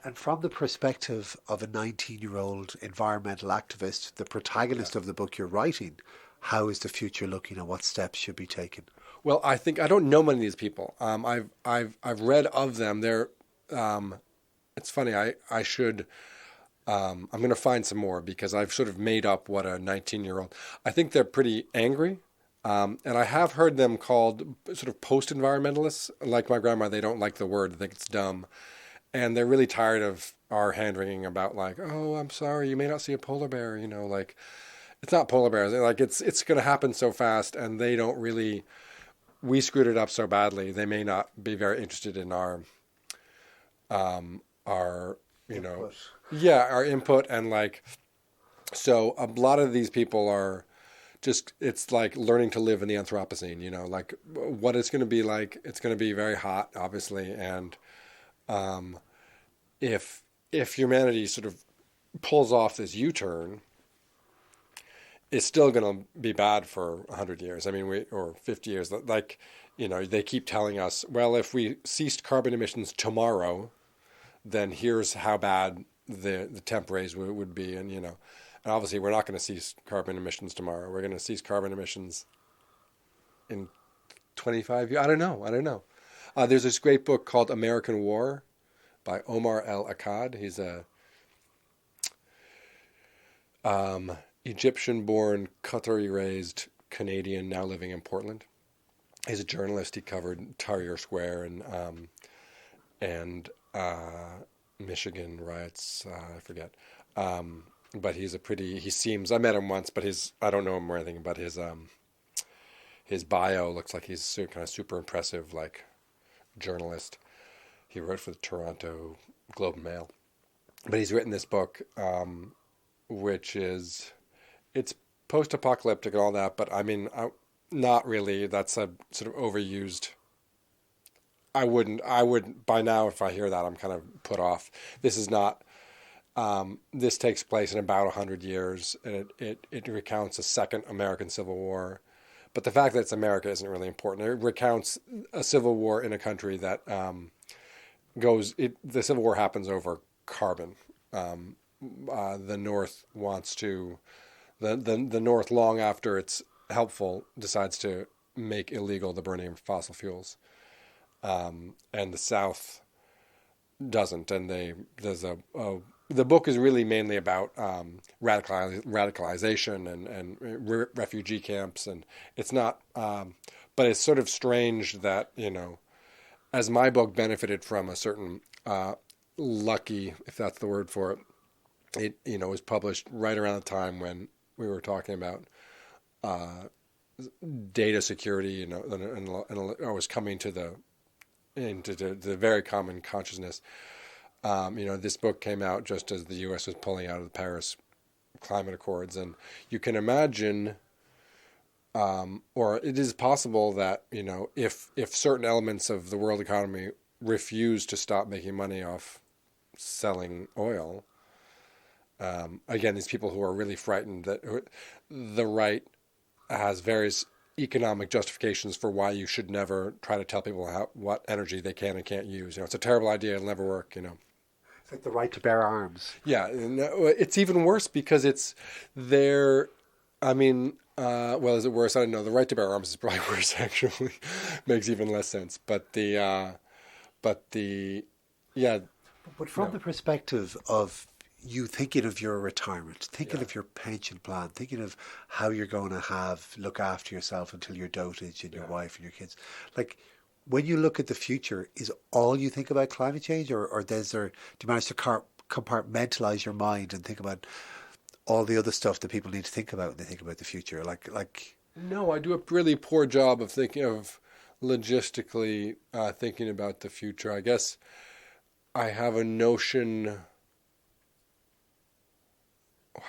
And from the perspective of a 19-year-old environmental activist, the protagonist of the book you're writing, how is the future looking and what steps should be taken? Well, I think I don't know many of these people. I've read of them. They're it's funny. I should. I'm going to find some more because I've sort of made up what a 19-year-old. I think they're pretty angry. And I have heard them called sort of post-environmentalists. Like my grandma, they don't like the word. They think it's dumb. And they're really tired of our hand-wringing about like, oh, I'm sorry, you may not see a polar bear. Like it's not polar bears. Like it's going to happen so fast, and they don't really. We screwed it up so badly. They may not be very interested in our Input. our input, and like, so a lot of these people are. It's like learning to live in the Anthropocene, like what it's going to be like. It's going to be very hot, obviously. And if humanity sort of pulls off this U-turn, it's still going to be bad for 100 years. I mean, or 50 years. Like they keep telling us, well, if we ceased carbon emissions tomorrow, then here's how bad the temp raise would be. And obviously we're not going to cease carbon emissions tomorrow. We're going to cease carbon emissions in 25 years. I don't know. There's this great book called American War by Omar El-Akkad. He's a Egyptian-born, Qatari-raised Canadian now living in Portland. He's a journalist. He covered Tahrir Square and Michigan riots. I forget. But he seems, I met him once, but I don't know him or anything, but his bio looks like he's kind of super impressive, like journalist. He wrote for the Toronto Globe and Mail. But he's written this book, which it's post-apocalyptic and all that, but I mean, not really. That's a sort of overused. I would, by now, if I hear that, I'm kind of put off. This is not, this takes place in about 100 years, and it recounts a second American Civil War. But the fact that it's America isn't really important. It recounts a civil war in a country that the Civil War happens over carbon. The North wants to, the North, long after it's helpful, decides to make illegal the burning of fossil fuels. And the South doesn't. And the book is really mainly about radicalization and refugee camps. And it's not, but it's sort of strange that, as my book benefited from a certain lucky, if that's the word for it, it was published right around the time when we were talking about data security, and I was coming into the very common consciousness. This book came out just as the U.S. was pulling out of the Paris Climate Accords, and you can imagine, or it is possible that if certain elements of the world economy refuse to stop making money off selling oil. Again, these people who are really frightened that the right has various economic justifications for why you should never try to tell people what energy they can and can't use. It's a terrible idea. It'll never work. It's like the right to bear arms. Yeah, it's even worse because it's their. I mean, well, is it worse? I don't know. The right to bear arms is probably worse. Actually, makes even less sense. But yeah. But from the perspective of you thinking of your retirement, thinking of your pension plan, thinking of how you're going to look after yourself until your dotage and your wife and your kids, like when you look at the future, is all you think about climate change, or do you manage to compartmentalize your mind and think about all the other stuff that people need to think about when they think about the future? No, I do a really poor job of thinking of logistically thinking about the future. I guess I have a notion.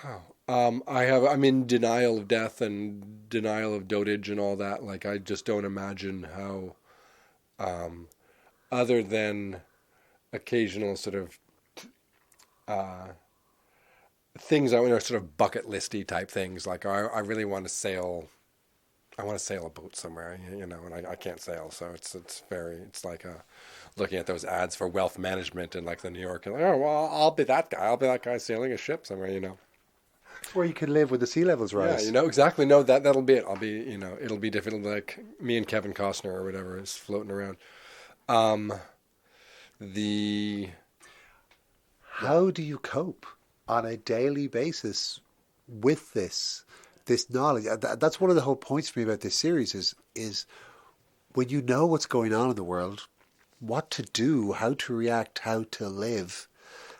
Wow. I'm in denial of death and denial of dotage and all that. Like, I just don't imagine how, other than occasional sort of things sort of bucket listy type things. Like, I really want to sail. I want to sail a boat somewhere, and I can't sail, so it's like looking at those ads for wealth management in like the New York, and like, oh well, I'll be that guy. I'll be that guy sailing a ship somewhere, Where you can live when the sea levels rise. Yeah, exactly. No, that'll be it. I'll be, it'll be different. Like me and Kevin Costner or whatever is floating around. How do you cope on a daily basis with this knowledge? That's one of the whole points for me about this series is when you know what's going on in the world, what to do, how to react, how to live.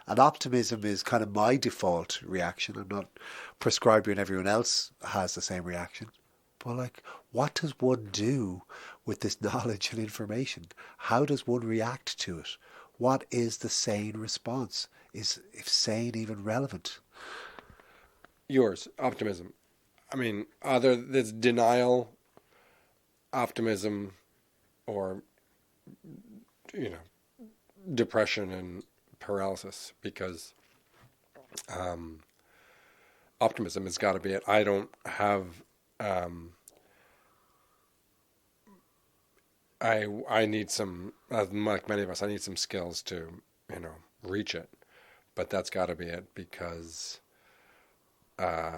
And optimism is kind of my default reaction. I'm not prescribing everyone else has the same reaction. But what does one do with this knowledge and information? How does one react to it? What is the sane response? Is sane even relevant? Yours, optimism. I mean, either there's denial, optimism, or, depression and paralysis, because optimism has got to be it. I don't have I need some, like many of us, I need some skills to, reach it. But that's got to be it because I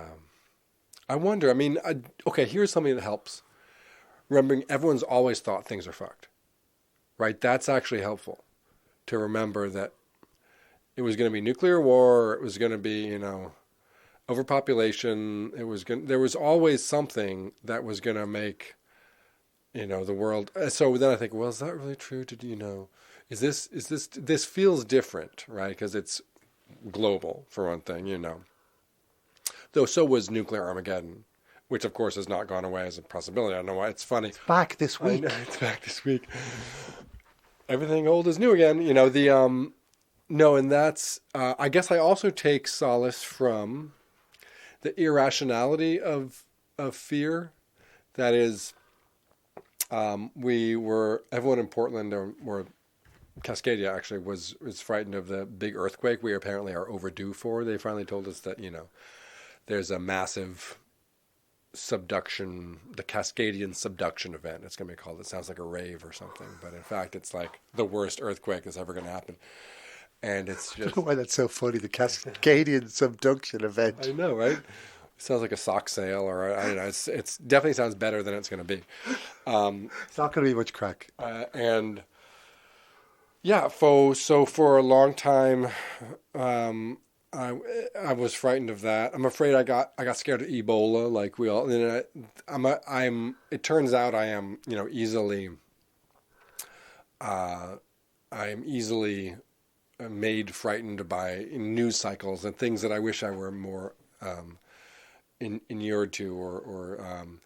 wonder. I mean, okay, here's something that helps. Remembering everyone's always thought things are fucked, right? That's actually helpful to remember that it was going to be nuclear war. It was going to be, overpopulation. There was always something that was going to make, the world. So then I think, well, is that really true? This feels different, right? Because it's global for one thing, Though so was nuclear Armageddon, which of course has not gone away as a possibility. I don't know why. It's funny. It's back this week. I know, it's back this week. Everything old is new again. No, and that's. I guess I also take solace from the irrationality of fear. That is, everyone in Portland or Cascadia actually was frightened of the big earthquake we apparently are overdue for. They finally told us that there's a massive subduction, the Cascadian subduction event. It's going to be called. It sounds like a rave or something, but in fact, it's like the worst earthquake that's ever going to happen. And it's just. I don't know why that's so funny. The Cascadian subduction event. I know, right? It sounds like a sock sale, or I don't know. It's definitely sounds better than it's going to be. It's not going to be much crack. And yeah, so for a long time, I was frightened of that. I'm afraid I got scared of Ebola, like we all. It turns out I am, easily. I'm easily made frightened by news cycles and things that I wish I were more inured to,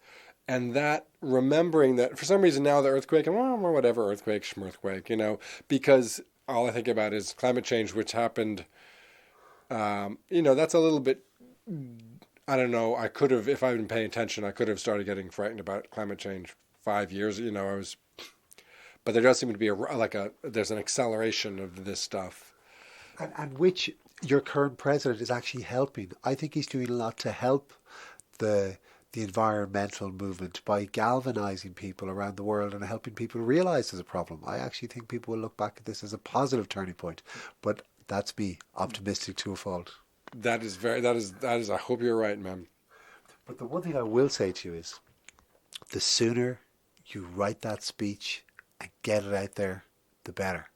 and that remembering that for some reason now the earthquake and whatever earthquake, schmirthquake, because all I think about is climate change, which happened. That's a little bit, I don't know, I could have, if I'd been paying attention, I could have started getting frightened about climate change 5 years, but there does seem to be there's an acceleration of this stuff. And which your current president is actually helping. I think he's doing a lot to help the environmental movement by galvanizing people around the world and helping people realize there's a problem. I actually think people will look back at this as a positive turning point, but that's me, optimistic to a fault. That is, I hope you're right, man. But the one thing I will say to you is, the sooner you write that speech and get it out there, the better.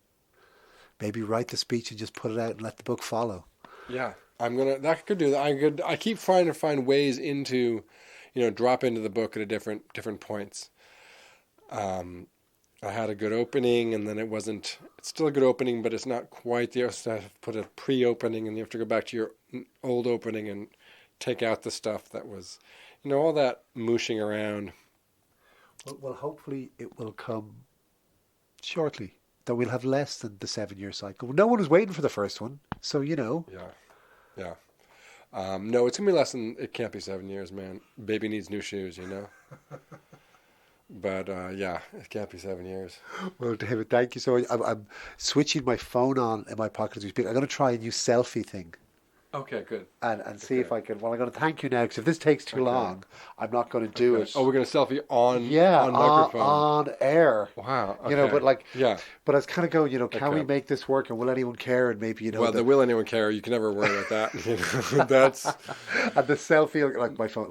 Maybe write the speech and just put it out and let the book follow. Yeah, that could do that. I keep trying to find ways into, drop into the book at different points. I had a good opening, and then it's still a good opening, but it's not quite there. So I have to put a pre-opening, and you have to go back to your old opening and take out the stuff that was, all that mooshing around. Well, hopefully it will come shortly, that we'll have less than the 7-year cycle. No one was waiting for the first one, so Yeah. No, it's going to be less than, it can't be 7 years, man. Baby needs new shoes, But it can't be 7 years. Well, David, thank you so much. I'm switching my phone on in my pocket as we speak. I'm going to try a new selfie thing. Okay, good. And see if I can. Well, I'm going to thank you now, because if this takes too long, I'm not going to do it. Oh, we're going to selfie on microphone. on air. Wow. Okay. But I was kind of going, can we make this work, and will anyone care? And maybe Well, will anyone care? You can never worry about that. That's and the selfie, like my phone,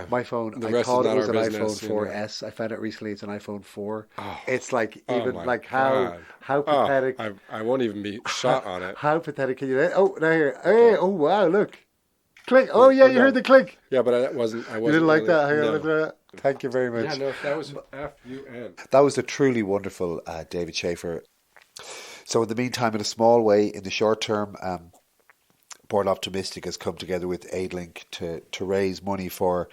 my phone. The I rest thought is it not was our an business, iPhone 4S. I found out recently it's an iPhone 4. Oh. It's like God. how pathetic. I won't even be shot on it. How pathetic can you? Oh, now here. Hey, oh wow, look. Click. Oh yeah, you heard the click. Yeah, but I wasn't. You didn't like that? No. Thank you very much. Yeah, no, that was FUN. That was a truly wonderful David Schafer. So in the meantime, in a small way, in the short term, BornOptimistic has come together with AidLink to raise money for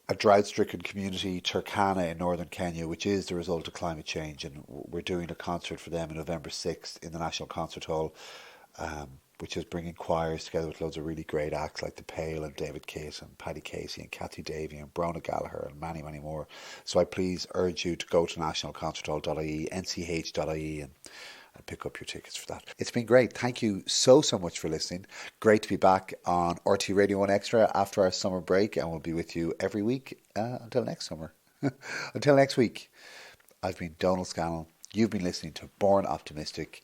a drought-stricken community, Turkana in northern Kenya, which is the result of climate change. And we're doing a concert for them on November 6th in the National Concert Hall, which is bringing choirs together with loads of really great acts like The Pale and David Case and Paddy Casey and Kathy Davey and Brona Gallagher and many, many more. So I please urge you to go to nationalconcerthall.ie, nch.ie, and pick up your tickets for that. It's been great. Thank you so much for listening. Great to be back on RT Radio 1 Extra after our summer break, and we'll be with you every week until next summer. Until next week. I've been Donald Scannell. You've been listening to Born Optimistic.